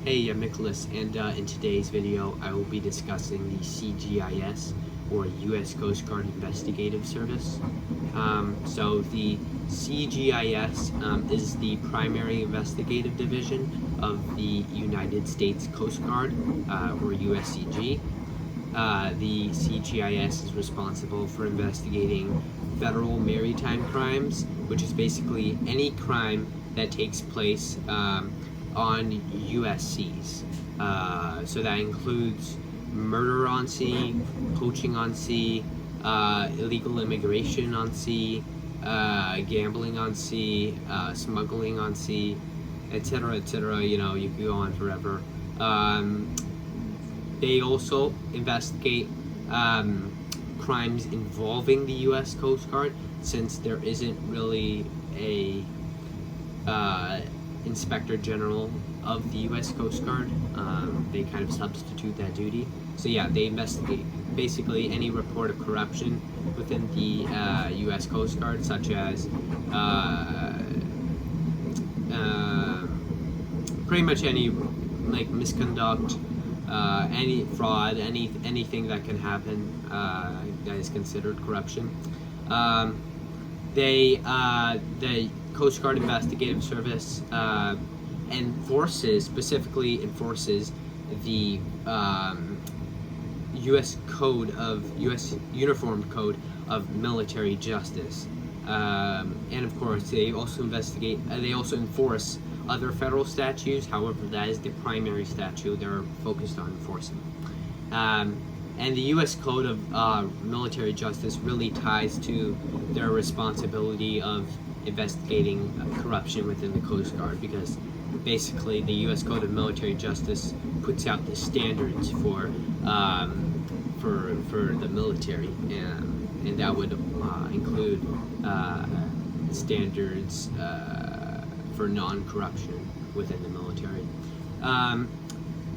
Hey, I'm Nicholas, and in today's video, I will be discussing the CGIS, or U.S. Coast Guard Investigative Service. So the CGIS is the primary investigative division of the United States Coast Guard, or USCG. The CGIS is responsible for investigating federal maritime crimes, which is basically any crime that takes place on U.S. seas. So that includes murder on sea, poaching on sea, illegal immigration on sea, gambling on sea, smuggling on sea, etc., etc. You know, you could go on forever. They also investigate crimes involving the U.S. Coast Guard, since there isn't really a Inspector General of the U.S. Coast Guard. They kind of substitute that duty. So yeah, they investigate basically any report of corruption within the U.S. Coast Guard, such as pretty much any misconduct, any fraud, anything that can happen that is considered corruption. The Coast Guard Investigative Service specifically enforces the U.S. Uniform Code of Military Justice, and of course they also enforce other federal statutes. However, that is the primary statute they're focused on enforcing. And the U.S. Code of Military Justice really ties to their responsibility of investigating corruption within the Coast Guard, because basically the U.S. Code of Military Justice puts out the standards for the military, and that would include standards for non-corruption within the military.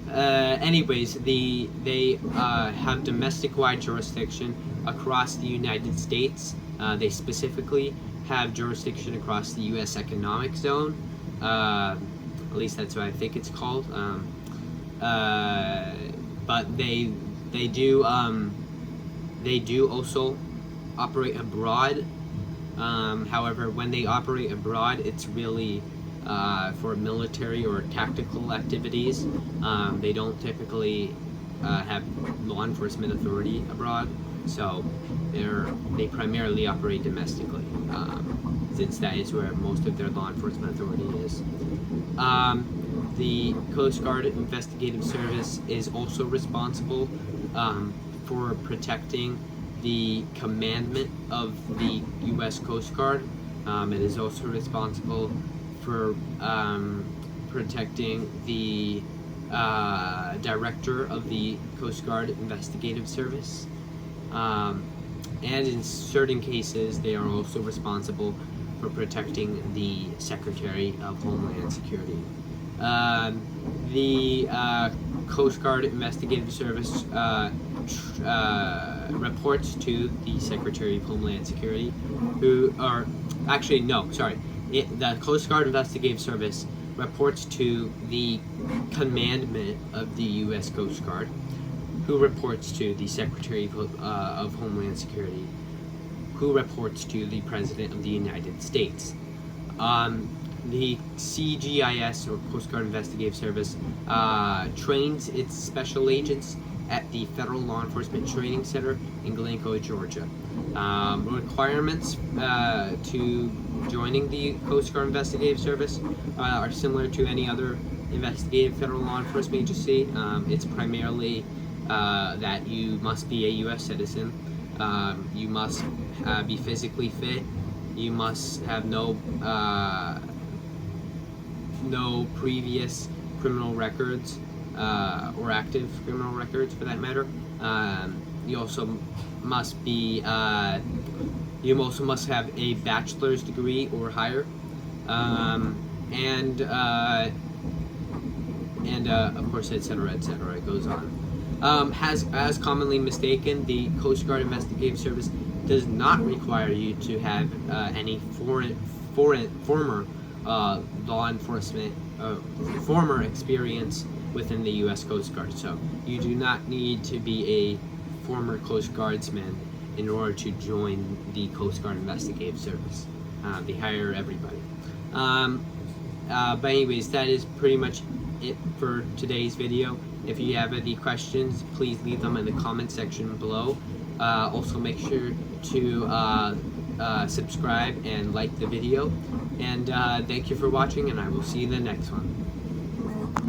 Anyways, they have domestic-wide jurisdiction across the United States. They specifically have jurisdiction across the U.S. Economic Zone. At least that's what I think it's called. But they do also operate abroad. However, when they operate abroad, it's really for military or tactical activities. They don't typically have law enforcement authority abroad, so they primarily operate domestically, since that is where most of their law enforcement authority is. The Coast Guard Investigative Service is also responsible for protecting the commandment of the U.S. Coast Guard. It is also responsible for protecting the director of the Coast Guard Investigative Service. And in certain cases, they are also responsible for protecting the Secretary of Homeland Security. The Coast Guard Investigative Service reports to the Secretary of Homeland Security, the Coast Guard Investigative Service reports to the commandment of the U.S. Coast Guard, who reports to the Secretary of Homeland Security, who reports to the President of the United States. The CGIS, or Coast Guard Investigative Service, trains its special agents at the Federal Law Enforcement Training Center in Glencoe, Georgia. Requirements to joining the Coast Guard Investigative Service are similar to any other investigative federal law enforcement agency. It's primarily that you must be a U.S. citizen, you must be physically fit, you must have no previous criminal records, or active criminal records for that matter. You also must have a bachelor's degree or higher, and of course, etc., etc. It goes on. As commonly mistaken, the Coast Guard Investigative Service does not require you to have any former law enforcement, former experience within the U.S. Coast Guard. So you do not need to be a former Coast Guardsman in order to join the Coast Guard Investigative Service. They hire everybody. But anyways, that is pretty much it for today's video. If you have any questions, please leave them in the comment section below. Also make sure to subscribe and like the video. And thank you for watching, and I will see you in the next one.